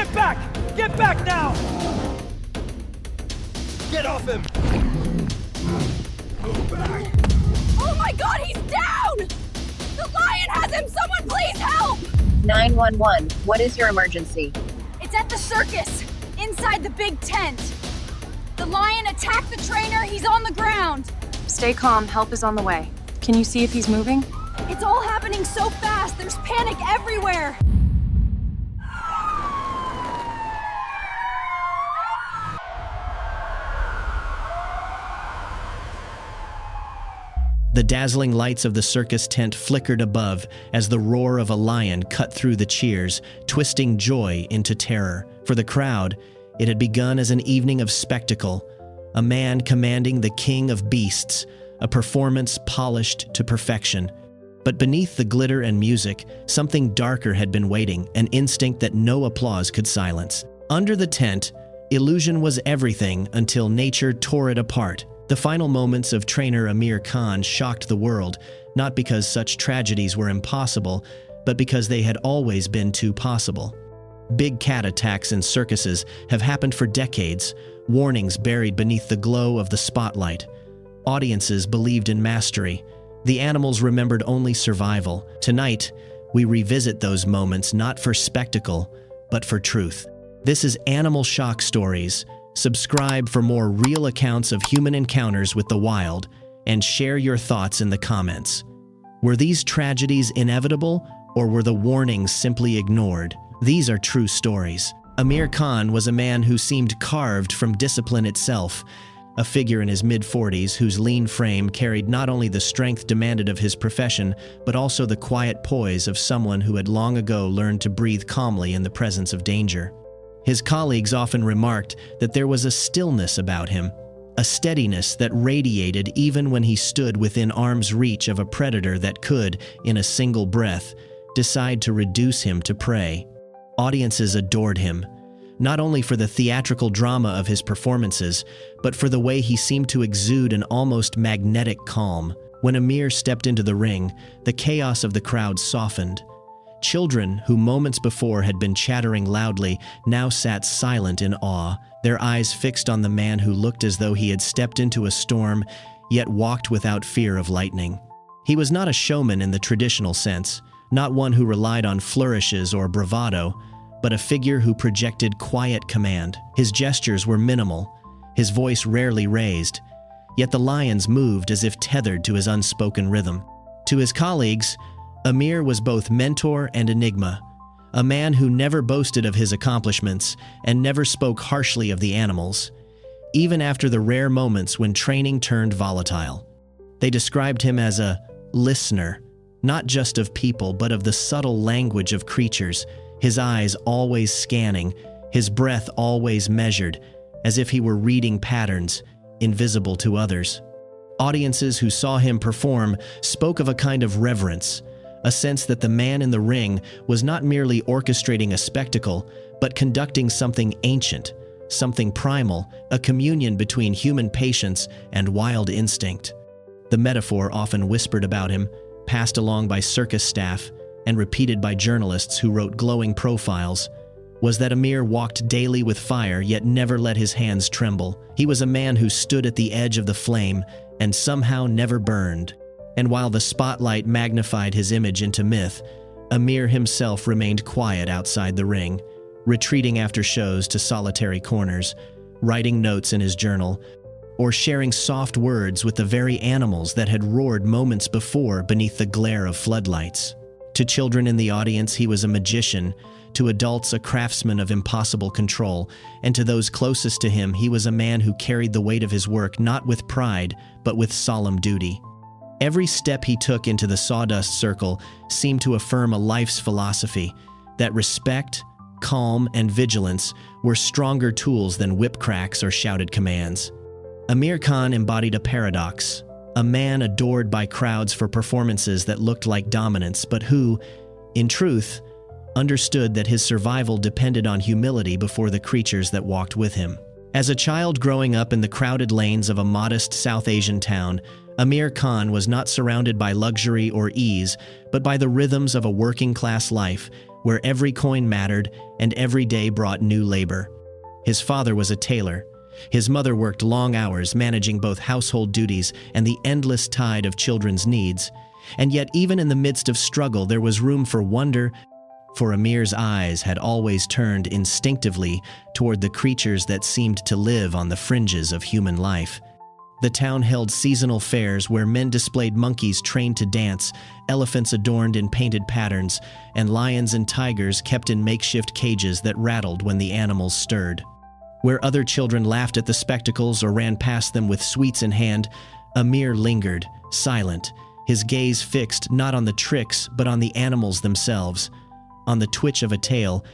Get back! Get back now! Get off him! Go back! Oh my god, he's down! The lion has him! Someone please help! 911, what is your emergency? It's at the circus, inside the big tent. The lion attacked the trainer, he's on the ground. Stay calm, help is on the way. Can you see if he's moving? It's all happening so fast, there's panic everywhere. The dazzling lights of the circus tent flickered above as the roar of a lion cut through the cheers, twisting joy into terror. For the crowd, it had begun as an evening of spectacle, a man commanding the king of beasts, a performance polished to perfection. But beneath the glitter and music, something darker had been waiting, an instinct that no applause could silence. Under the tent, illusion was everything until nature tore it apart. The final moments of trainer Amir Khan shocked the world, not because such tragedies were impossible, but because they had always been too possible. Big cat attacks in circuses have happened for decades, warnings buried beneath the glow of the spotlight. Audiences believed in mastery. The animals remembered only survival. Tonight, we revisit those moments not for spectacle, but for truth. This is Animal Shock Stories. Subscribe for more real accounts of human encounters with the wild, and share your thoughts in the comments. Were these tragedies inevitable, or were the warnings simply ignored? These are true stories. Amir Khan was a man who seemed carved from discipline itself, a figure in his mid-40s whose lean frame carried not only the strength demanded of his profession, but also the quiet poise of someone who had long ago learned to breathe calmly in the presence of danger. His colleagues often remarked that there was a stillness about him, a steadiness that radiated even when he stood within arm's reach of a predator that could, in a single breath, decide to reduce him to prey. Audiences adored him, not only for the theatrical drama of his performances, but for the way he seemed to exude an almost magnetic calm. When Amir stepped into the ring, the chaos of the crowd softened. Children, who moments before had been chattering loudly, now sat silent in awe, their eyes fixed on the man who looked as though he had stepped into a storm, yet walked without fear of lightning. He was not a showman in the traditional sense, not one who relied on flourishes or bravado, but a figure who projected quiet command. His gestures were minimal, his voice rarely raised, yet the lions moved as if tethered to his unspoken rhythm. To his colleagues, Amir was both mentor and enigma, a man who never boasted of his accomplishments and never spoke harshly of the animals, even after the rare moments when training turned volatile. They described him as a listener, not just of people but of the subtle language of creatures, his eyes always scanning, his breath always measured, as if he were reading patterns invisible to others. Audiences who saw him perform spoke of a kind of reverence, a sense that the man in the ring was not merely orchestrating a spectacle, but conducting something ancient, something primal, a communion between human patience and wild instinct. The metaphor often whispered about him, passed along by circus staff, and repeated by journalists who wrote glowing profiles, was that Amir walked daily with fire yet never let his hands tremble. He was a man who stood at the edge of the flame and somehow never burned. And while the spotlight magnified his image into myth, Amir himself remained quiet outside the ring, retreating after shows to solitary corners, writing notes in his journal, or sharing soft words with the very animals that had roared moments before beneath the glare of floodlights. To children in the audience, he was a magician, to adults a craftsman of impossible control, and to those closest to him, he was a man who carried the weight of his work not with pride, but with solemn duty. Every step he took into the sawdust circle seemed to affirm a life's philosophy, that respect, calm, and vigilance were stronger tools than whip cracks or shouted commands. Amir Khan embodied a paradox, a man adored by crowds for performances that looked like dominance, but who, in truth, understood that his survival depended on humility before the creatures that walked with him. As a child growing up in the crowded lanes of a modest South Asian town, Amir Khan was not surrounded by luxury or ease, but by the rhythms of a working-class life, where every coin mattered and every day brought new labor. His father was a tailor. His mother worked long hours managing both household duties and the endless tide of children's needs. And yet, even in the midst of struggle, there was room for wonder, for Amir's eyes had always turned instinctively toward the creatures that seemed to live on the fringes of human life. The town held seasonal fairs where men displayed monkeys trained to dance, elephants adorned in painted patterns, and lions and tigers kept in makeshift cages that rattled when the animals stirred. Where other children laughed at the spectacles or ran past them with sweets in hand, Amir lingered, silent, his gaze fixed not on the tricks but on the animals themselves, on the twitch of a tail,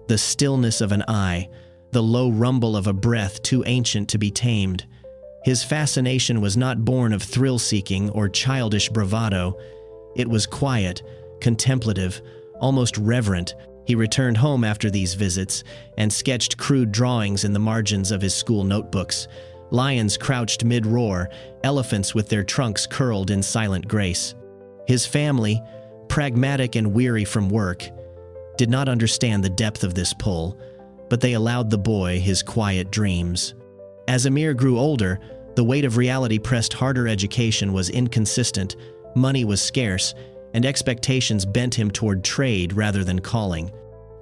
the stillness of an eye, the low rumble of a breath too ancient to be tamed. His fascination was not born of thrill-seeking or childish bravado. It was quiet, contemplative, almost reverent. He returned home after these visits and sketched crude drawings in the margins of his school notebooks. Lions crouched mid-roar, elephants with their trunks curled in silent grace. His family, pragmatic and weary from work, did not understand the depth of this pull, but they allowed the boy his quiet dreams. As Amir grew older, the weight of reality pressed harder. Education was inconsistent, money was scarce, and expectations bent him toward trade rather than calling.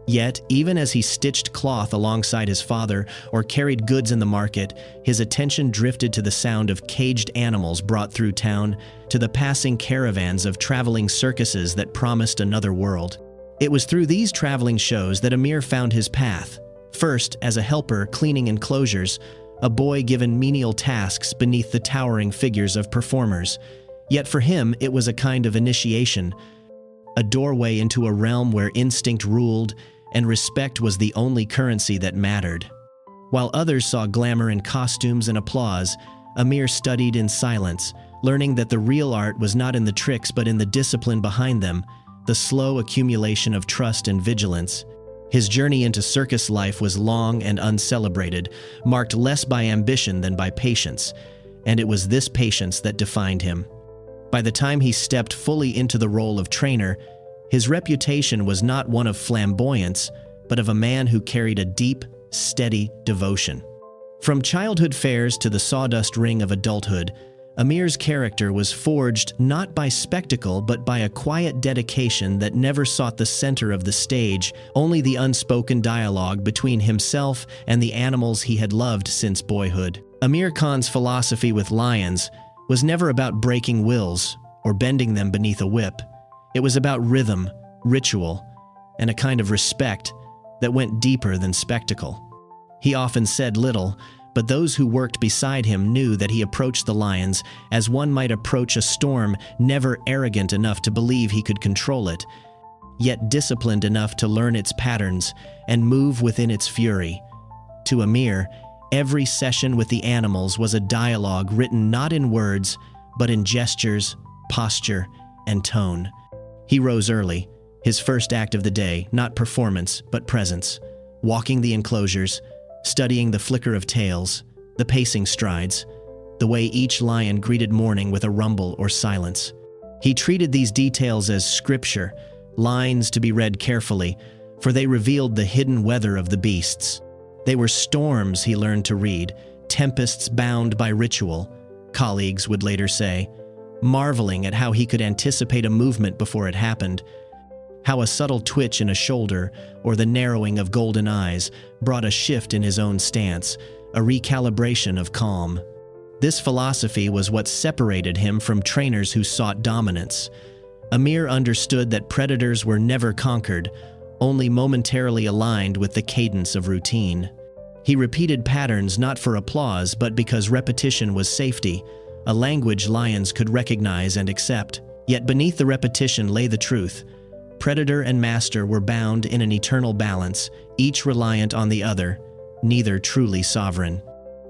Yet, even as he stitched cloth alongside his father or carried goods in the market, his attention drifted to the sound of caged animals brought through town, to the passing caravans of traveling circuses that promised another world. It was through these traveling shows that Amir found his path. First, as a helper cleaning enclosures, a boy given menial tasks beneath the towering figures of performers. Yet for him, it was a kind of initiation, a doorway into a realm where instinct ruled and respect was the only currency that mattered. While others saw glamour in costumes and applause, Amir studied in silence, learning that the real art was not in the tricks but in the discipline behind them, the slow accumulation of trust and vigilance. His journey into circus life was long and uncelebrated, marked less by ambition than by patience, and it was this patience that defined him. By the time he stepped fully into the role of trainer, his reputation was not one of flamboyance, but of a man who carried a deep, steady devotion. From childhood fairs to the sawdust ring of adulthood, Amir's character was forged not by spectacle but by a quiet dedication that never sought the center of the stage, only the unspoken dialogue between himself and the animals he had loved since boyhood. Amir Khan's philosophy with lions was never about breaking wills or bending them beneath a whip. It was about rhythm, ritual, and a kind of respect that went deeper than spectacle. He often said little, but those who worked beside him knew that he approached the lions as one might approach a storm, never arrogant enough to believe he could control it, yet disciplined enough to learn its patterns and move within its fury. To Amir, every session with the animals was a dialogue written not in words, but in gestures, posture, and tone. He rose early, his first act of the day, not performance, but presence, walking the enclosures, studying the flicker of tails, the pacing strides, the way each lion greeted morning with a rumble or silence. He treated these details as scripture, lines to be read carefully, for they revealed the hidden weather of the beasts. They were storms, he learned to read, tempests bound by ritual, colleagues would later say, marveling at how he could anticipate a movement before it happened, how a subtle twitch in a shoulder or the narrowing of golden eyes brought a shift in his own stance, a recalibration of calm. This philosophy was what separated him from trainers who sought dominance. Amir understood that predators were never conquered, only momentarily aligned with the cadence of routine. He repeated patterns not for applause but because repetition was safety, a language lions could recognize and accept. Yet beneath the repetition lay the truth. Predator and master were bound in an eternal balance, each reliant on the other, neither truly sovereign.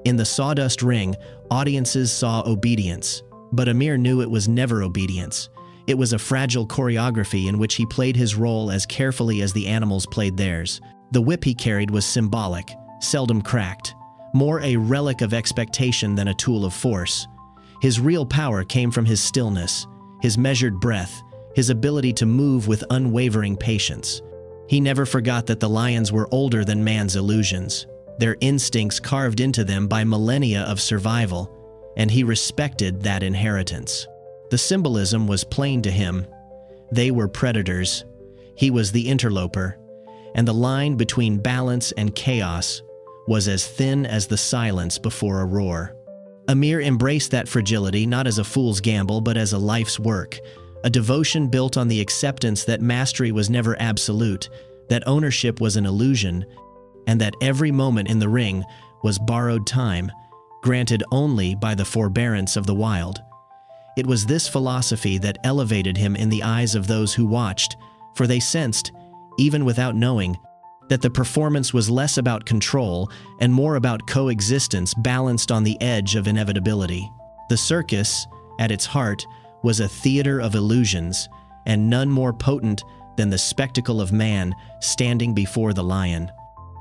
In the sawdust ring, audiences saw obedience, but Amir knew it was never obedience. It was a fragile choreography in which he played his role as carefully as the animals played theirs. The whip he carried was symbolic, seldom cracked, more a relic of expectation than a tool of force. His real power came from his stillness, his measured breath, his ability to move with unwavering patience. He never forgot that the lions were older than man's illusions, their instincts carved into them by millennia of survival, and he respected that inheritance. The symbolism was plain to him. They were predators. He was the interloper, and the line between balance and chaos was as thin as the silence before a roar. Amir embraced that fragility not as a fool's gamble but as a life's work, a devotion built on the acceptance that mastery was never absolute, that ownership was an illusion, and that every moment in the ring was borrowed time, granted only by the forbearance of the wild. It was this philosophy that elevated him in the eyes of those who watched, for they sensed, even without knowing, that the performance was less about control and more about coexistence balanced on the edge of inevitability. The circus, at its heart, was a theater of illusions, and none more potent than the spectacle of man standing before the lion.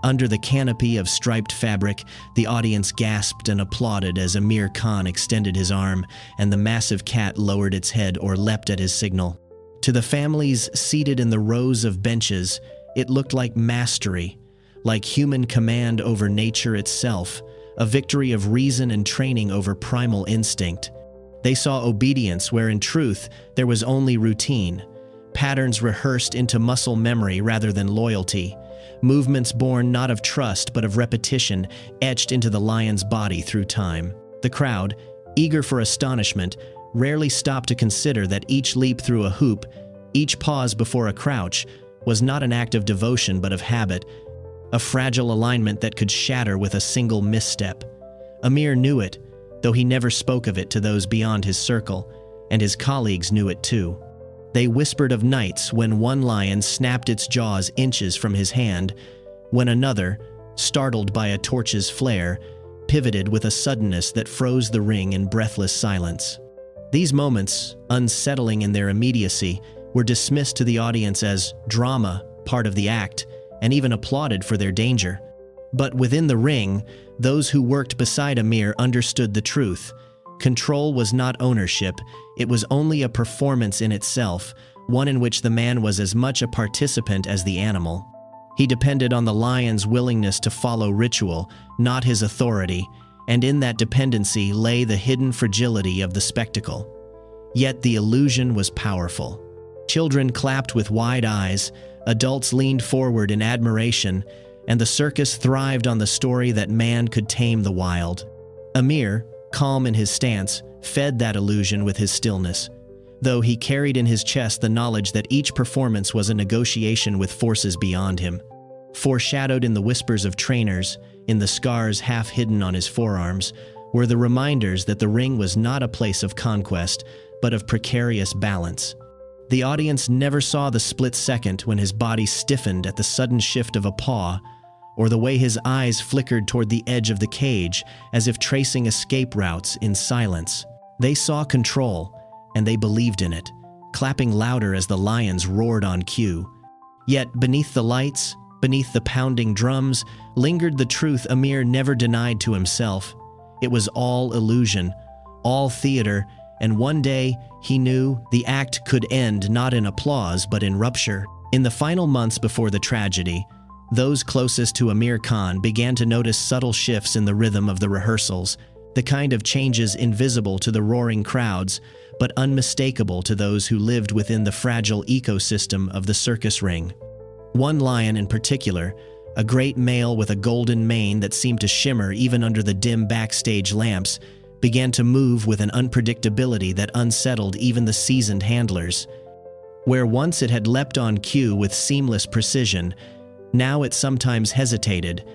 Under the canopy of striped fabric, the audience gasped and applauded as Amir Khan extended his arm and the massive cat lowered its head or leapt at his signal. To the families seated in the rows of benches, it looked like mastery, like human command over nature itself, a victory of reason and training over primal instinct. They saw obedience where in truth there was only routine, patterns rehearsed into muscle memory rather than loyalty, movements born not of trust but of repetition etched into the lion's body through time. The crowd, eager for astonishment, rarely stopped to consider that each leap through a hoop, each pause before a crouch, was not an act of devotion but of habit, a fragile alignment that could shatter with a single misstep. Amir knew it, though he never spoke of it to those beyond his circle, and his colleagues knew it too. They whispered of nights when one lion snapped its jaws inches from his hand, when another, startled by a torch's flare, pivoted with a suddenness that froze the ring in breathless silence. These moments, unsettling in their immediacy, were dismissed to the audience as drama, part of the act, and even applauded for their danger. But within the ring, those who worked beside Amir understood the truth. Control was not ownership, it was only a performance in itself, one in which the man was as much a participant as the animal. He depended on the lion's willingness to follow ritual, not his authority, and in that dependency lay the hidden fragility of the spectacle. Yet the illusion was powerful. Children clapped with wide eyes, adults leaned forward in admiration, and the circus thrived on the story that man could tame the wild. Amir, calm in his stance, fed that illusion with his stillness, though he carried in his chest the knowledge that each performance was a negotiation with forces beyond him. Foreshadowed in the whispers of trainers, in the scars half hidden on his forearms, were the reminders that the ring was not a place of conquest, but of precarious balance. The audience never saw the split second when his body stiffened at the sudden shift of a paw, or the way his eyes flickered toward the edge of the cage as if tracing escape routes in silence. They saw control, and they believed in it, clapping louder as the lions roared on cue. Yet beneath the lights, beneath the pounding drums, lingered the truth Amir never denied to himself. It was all illusion, all theater, and one day, he knew, the act could end not in applause but in rupture. In the final months before the tragedy, those closest to Amir Khan began to notice subtle shifts in the rhythm of the rehearsals, the kind of changes invisible to the roaring crowds, but unmistakable to those who lived within the fragile ecosystem of the circus ring. One lion in particular, a great male with a golden mane that seemed to shimmer even under the dim backstage lamps, began to move with an unpredictability that unsettled even the seasoned handlers. Where once it had leapt on cue with seamless precision, now it sometimes hesitated,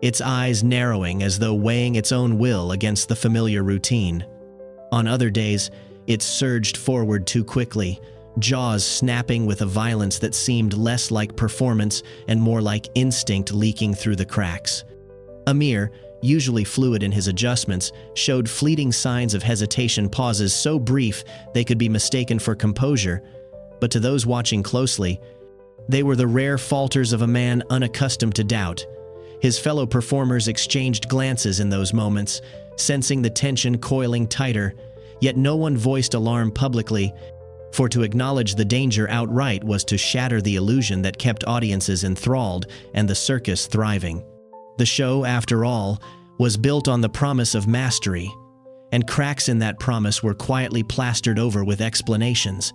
its eyes narrowing as though weighing its own will against the familiar routine. On other days, it surged forward too quickly, jaws snapping with a violence that seemed less like performance and more like instinct leaking through the cracks. Amir, usually fluid in his adjustments, showed fleeting signs of hesitation, pauses so brief they could be mistaken for composure, but to those watching closely, they were the rare falters of a man unaccustomed to doubt. His fellow performers exchanged glances in those moments, sensing the tension coiling tighter, yet no one voiced alarm publicly, for to acknowledge the danger outright was to shatter the illusion that kept audiences enthralled and the circus thriving. The show, after all, was built on the promise of mastery, and cracks in that promise were quietly plastered over with explanations.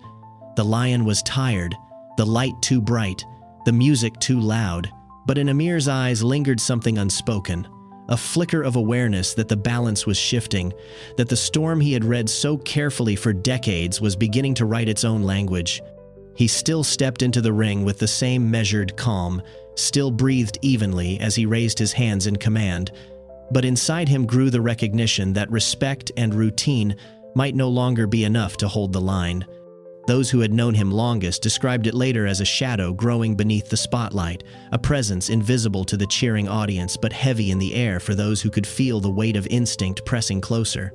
The lion was tired, the light too bright, the music too loud, but in Amir's eyes lingered something unspoken, a flicker of awareness that the balance was shifting, that the storm he had read so carefully for decades was beginning to write its own language. He still stepped into the ring with the same measured calm, still breathed evenly as he raised his hands in command, but inside him grew the recognition that respect and routine might no longer be enough to hold the line. Those who had known him longest described it later as a shadow growing beneath the spotlight, a presence invisible to the cheering audience but heavy in the air for those who could feel the weight of instinct pressing closer.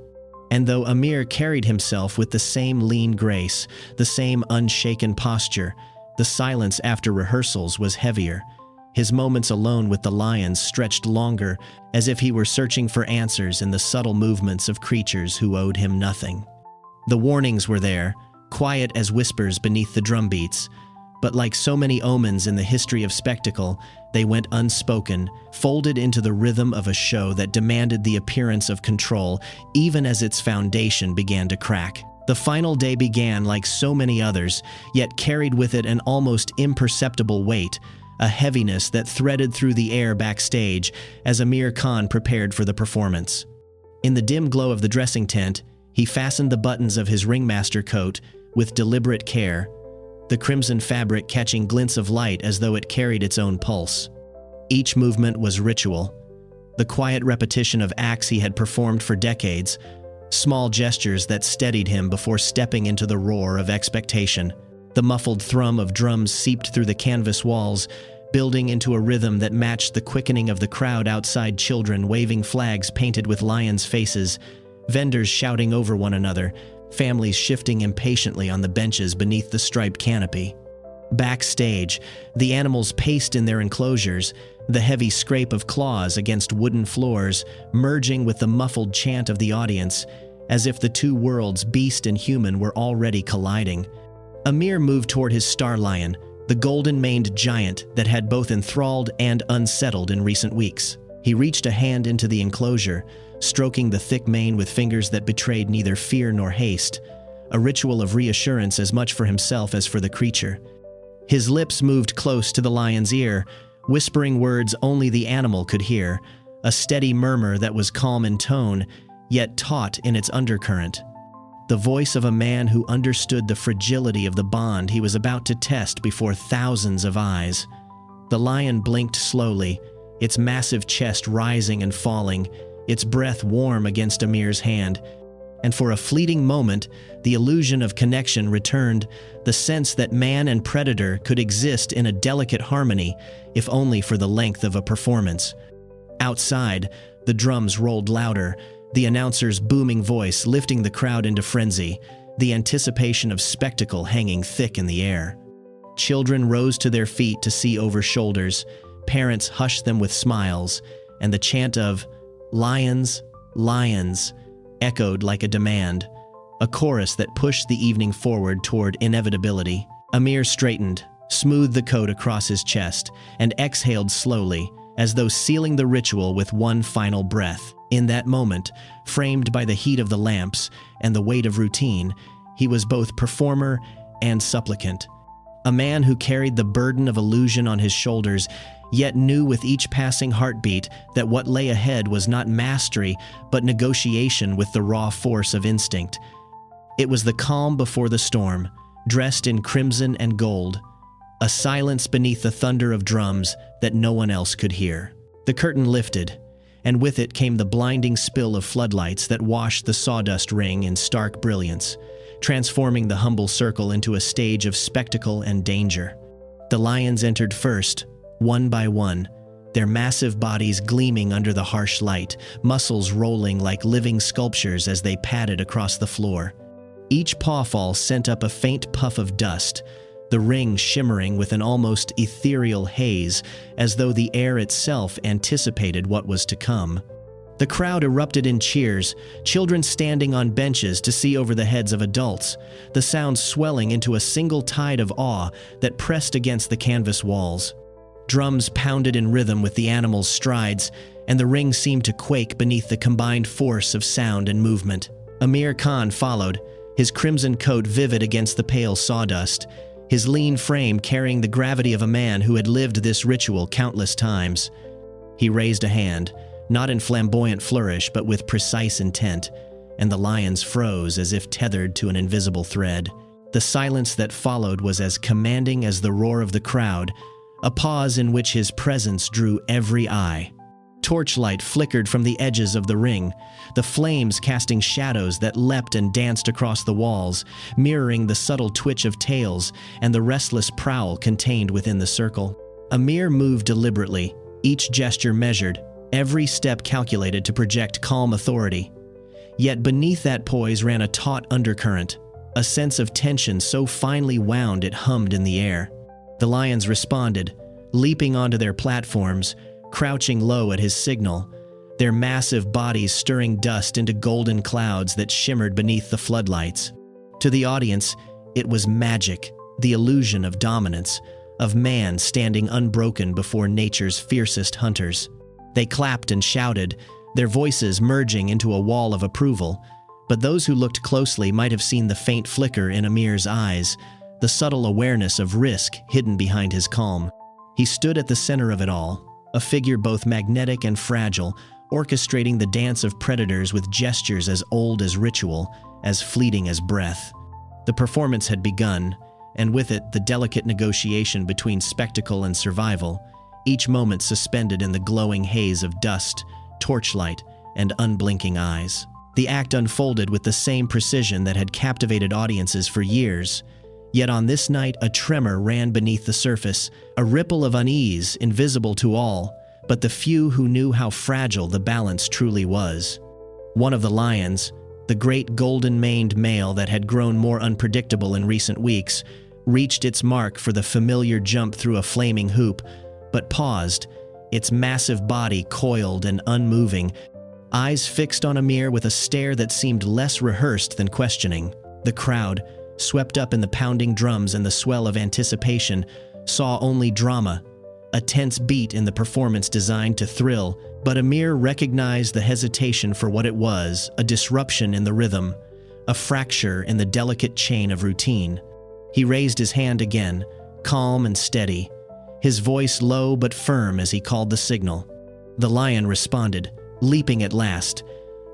And though Amir carried himself with the same lean grace, the same unshaken posture, the silence after rehearsals was heavier. His moments alone with the lions stretched longer, as if he were searching for answers in the subtle movements of creatures who owed him nothing. The warnings were there, quiet as whispers beneath the drumbeats, but like so many omens in the history of spectacle, they went unspoken, folded into the rhythm of a show that demanded the appearance of control, even as its foundation began to crack. The final day began like so many others, yet carried with it an almost imperceptible weight, a heaviness that threaded through the air backstage as Amir Khan prepared for the performance. In the dim glow of the dressing tent, he fastened the buttons of his ringmaster coat with deliberate care, the crimson fabric catching glints of light as though it carried its own pulse. Each movement was ritual, the quiet repetition of acts he had performed for decades, small gestures that steadied him before stepping into the roar of expectation. The muffled thrum of drums seeped through the canvas walls, building into a rhythm that matched the quickening of the crowd outside, children waving flags painted with lions' faces, vendors shouting over one another, families shifting impatiently on the benches beneath the striped canopy. Backstage, the animals paced in their enclosures, the heavy scrape of claws against wooden floors merging with the muffled chant of the audience, as if the two worlds, beast and human, were already colliding. Amir moved toward his star lion, the golden-maned giant that had both enthralled and unsettled in recent weeks. He reached a hand into the enclosure, stroking the thick mane with fingers that betrayed neither fear nor haste, a ritual of reassurance as much for himself as for the creature. His lips moved close to the lion's ear, whispering words only the animal could hear, a steady murmur that was calm in tone, yet taut in its undercurrent. The voice of a man who understood the fragility of the bond he was about to test before thousands of eyes. The lion blinked slowly, its massive chest rising and falling, its breath warm against Amir's hand, and for a fleeting moment, the illusion of connection returned, the sense that man and predator could exist in a delicate harmony, if only for the length of a performance. Outside, the drums rolled louder, the announcer's booming voice lifting the crowd into frenzy, the anticipation of spectacle hanging thick in the air. Children rose to their feet to see over shoulders, parents hushed them with smiles, and the chant of "Lions, lions," echoed like a demand, a chorus that pushed the evening forward toward inevitability. Amir straightened, smoothed the coat across his chest, and exhaled slowly, as though sealing the ritual with one final breath. In that moment, framed by the heat of the lamps and the weight of routine, he was both performer and supplicant. A man who carried the burden of illusion on his shoulders, yet knew with each passing heartbeat that what lay ahead was not mastery, but negotiation with the raw force of instinct. It was the calm before the storm, dressed in crimson and gold, a silence beneath the thunder of drums that no one else could hear. The curtain lifted, and with it came the blinding spill of floodlights that washed the sawdust ring in stark brilliance, transforming the humble circle into a stage of spectacle and danger. The lions entered first, one by one, their massive bodies gleaming under the harsh light, muscles rolling like living sculptures as they padded across the floor. Each pawfall sent up a faint puff of dust, the ring shimmering with an almost ethereal haze, as though the air itself anticipated what was to come. The crowd erupted in cheers, children standing on benches to see over the heads of adults, the sound swelling into a single tide of awe that pressed against the canvas walls. Drums pounded in rhythm with the animals' strides, and the ring seemed to quake beneath the combined force of sound and movement. Amir Khan followed, his crimson coat vivid against the pale sawdust, his lean frame carrying the gravity of a man who had lived this ritual countless times. He raised a hand, not in flamboyant flourish but with precise intent, and the lions froze as if tethered to an invisible thread. The silence that followed was as commanding as the roar of the crowd, a pause in which his presence drew every eye. Torchlight flickered from the edges of the ring, the flames casting shadows that leapt and danced across the walls, mirroring the subtle twitch of tails and the restless prowl contained within the circle. Amir moved deliberately, each gesture measured, every step calculated to project calm authority. Yet beneath that poise ran a taut undercurrent, a sense of tension so finely wound it hummed in the air. The lions responded, leaping onto their platforms, crouching low at his signal, their massive bodies stirring dust into golden clouds that shimmered beneath the floodlights. To the audience, it was magic, the illusion of dominance, of man standing unbroken before nature's fiercest hunters. They clapped and shouted, their voices merging into a wall of approval, but those who looked closely might have seen the faint flicker in Amir's eyes, the subtle awareness of risk hidden behind his calm. He stood at the center of it all, a figure both magnetic and fragile, orchestrating the dance of predators with gestures as old as ritual, as fleeting as breath. The performance had begun, and with it the delicate negotiation between spectacle and survival, each moment suspended in the glowing haze of dust, torchlight, and unblinking eyes. The act unfolded with the same precision that had captivated audiences for years. Yet on this night, a tremor ran beneath the surface, a ripple of unease invisible to all, but the few who knew how fragile the balance truly was. One of the lions, the great golden-maned male that had grown more unpredictable in recent weeks, reached its mark for the familiar jump through a flaming hoop, but paused, its massive body coiled and unmoving, eyes fixed on Amir with a stare that seemed less rehearsed than questioning. The crowd, swept up in the pounding drums and the swell of anticipation, saw only drama, a tense beat in the performance designed to thrill, but Amir recognized the hesitation for what it was, a disruption in the rhythm, a fracture in the delicate chain of routine. He raised his hand again, calm and steady, his voice low but firm as he called the signal. The lion responded, leaping at last,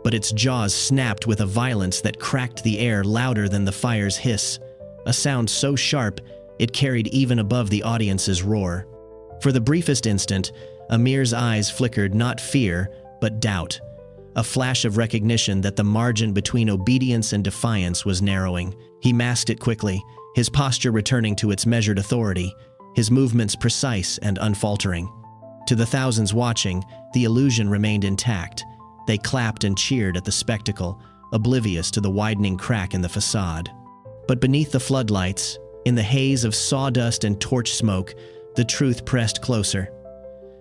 but its jaws snapped with a violence that cracked the air louder than the fire's hiss, a sound so sharp it carried even above the audience's roar. For the briefest instant, Amir's eyes flickered not fear, but doubt, a flash of recognition that the margin between obedience and defiance was narrowing. He masked it quickly, his posture returning to its measured authority, his movements precise and unfaltering. To the thousands watching, the illusion remained intact. They clapped and cheered at the spectacle, oblivious to the widening crack in the facade. But beneath the floodlights, in the haze of sawdust and torch smoke, the truth pressed closer.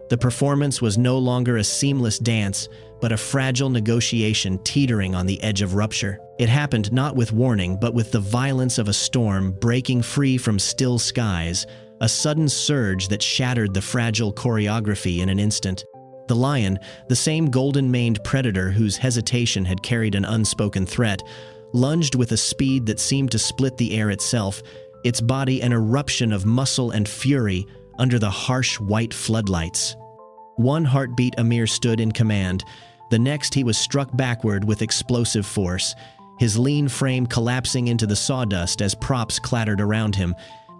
The performance was no longer a seamless dance, but a fragile negotiation teetering on the edge of rupture. It happened not with warning, but with the violence of a storm breaking free from still skies, a sudden surge that shattered the fragile choreography in an instant. The lion, the same golden-maned predator whose hesitation had carried an unspoken threat, lunged with a speed that seemed to split the air itself, its body an eruption of muscle and fury under the harsh white floodlights. One heartbeat Amir stood in command, the next he was struck backward with explosive force, his lean frame collapsing into the sawdust as props clattered around him,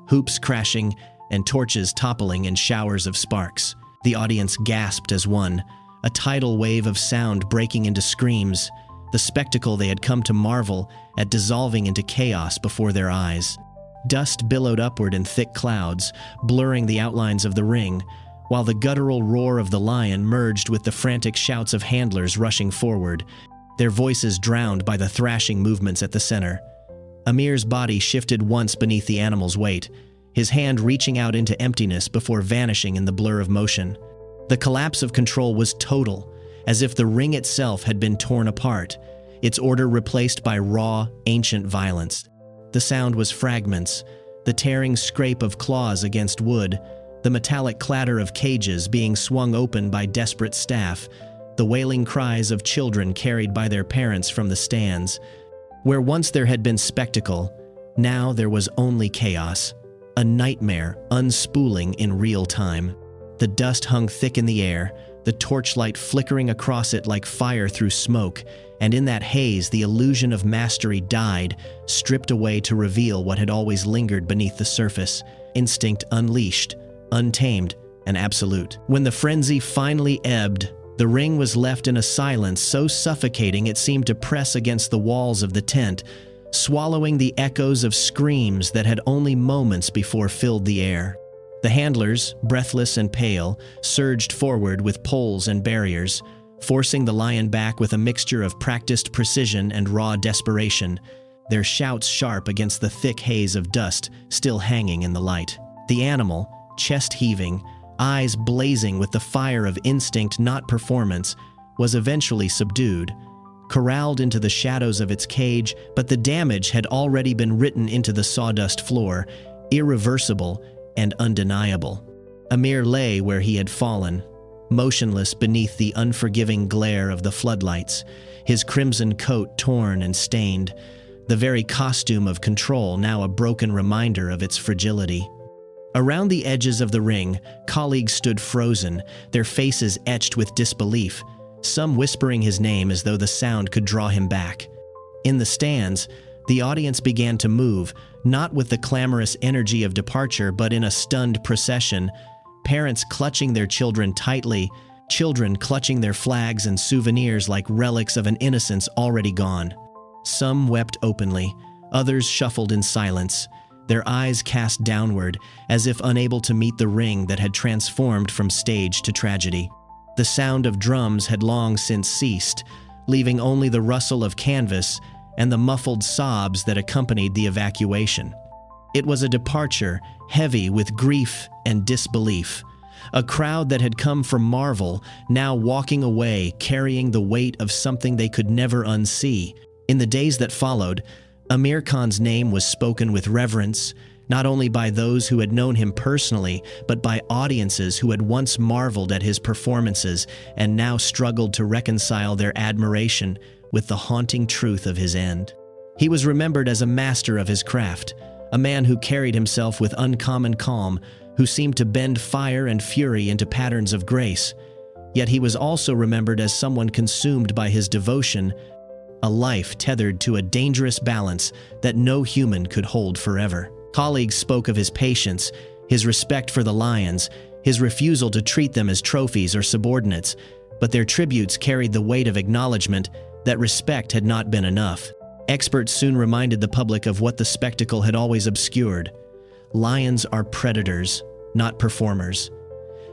hoops crashing and torches toppling in showers of sparks. The audience gasped as one, a tidal wave of sound breaking into screams, the spectacle they had come to marvel at dissolving into chaos before their eyes. Dust billowed upward in thick clouds, blurring the outlines of the ring, while the guttural roar of the lion merged with the frantic shouts of handlers rushing forward, their voices drowned by the thrashing movements at the center. Amir's body shifted once beneath the animal's weight, his hand reaching out into emptiness before vanishing in the blur of motion. The collapse of control was total, as if the ring itself had been torn apart, its order replaced by raw, ancient violence. The sound was fragments, the tearing scrape of claws against wood, the metallic clatter of cages being swung open by desperate staff, the wailing cries of children carried by their parents from the stands. Where once there had been spectacle, now there was only chaos, a nightmare unspooling in real time. The dust hung thick in the air, the torchlight flickering across it like fire through smoke, and in that haze the illusion of mastery died, stripped away to reveal what had always lingered beneath the surface, instinct unleashed, untamed, and absolute. When the frenzy finally ebbed, the ring was left in a silence so suffocating it seemed to press against the walls of the tent, swallowing the echoes of screams that had only moments before filled the air. The handlers, breathless and pale, surged forward with poles and barriers, forcing the lion back with a mixture of practiced precision and raw desperation, their shouts sharp against the thick haze of dust still hanging in the light. The animal, chest heaving, eyes blazing with the fire of instinct not performance, was eventually subdued, corralled into the shadows of its cage, but the damage had already been written into the sawdust floor, irreversible and undeniable. Amir lay where he had fallen, motionless beneath the unforgiving glare of the floodlights, his crimson coat torn and stained, the very costume of control now a broken reminder of its fragility. Around the edges of the ring, colleagues stood frozen, their faces etched with disbelief, some whispering his name as though the sound could draw him back. In the stands, the audience began to move, not with the clamorous energy of departure, but in a stunned procession, parents clutching their children tightly, children clutching their flags and souvenirs like relics of an innocence already gone. Some wept openly, others shuffled in silence, their eyes cast downward, as if unable to meet the ring that had transformed from stage to tragedy. The sound of drums had long since ceased, leaving only the rustle of canvas and the muffled sobs that accompanied the evacuation. It was a departure heavy with grief and disbelief, a crowd that had come from marvel, now walking away carrying the weight of something they could never unsee. In the days that followed, Amir Khan's name was spoken with reverence, not only by those who had known him personally, but by audiences who had once marveled at his performances and now struggled to reconcile their admiration with the haunting truth of his end. He was remembered as a master of his craft, a man who carried himself with uncommon calm, who seemed to bend fire and fury into patterns of grace. Yet he was also remembered as someone consumed by his devotion, a life tethered to a dangerous balance that no human could hold forever. Colleagues spoke of his patience, his respect for the lions, his refusal to treat them as trophies or subordinates, but their tributes carried the weight of acknowledgement that respect had not been enough. Experts soon reminded the public of what the spectacle had always obscured. Lions are predators, not performers.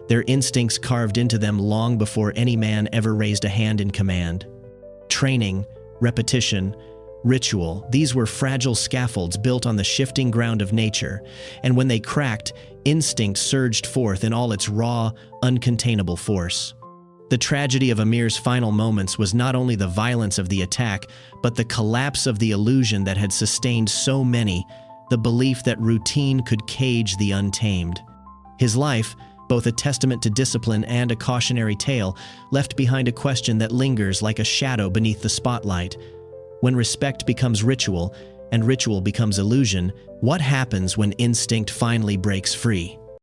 Their instincts carved into them long before any man ever raised a hand in command. Training, repetition, ritual, these were fragile scaffolds built on the shifting ground of nature, and when they cracked, instinct surged forth in all its raw, uncontainable force. The tragedy of Amir's final moments was not only the violence of the attack, but the collapse of the illusion that had sustained so many, the belief that routine could cage the untamed. His life, both a testament to discipline and a cautionary tale, left behind a question that lingers like a shadow beneath the spotlight. When respect becomes ritual, and ritual becomes illusion, what happens when instinct finally breaks free?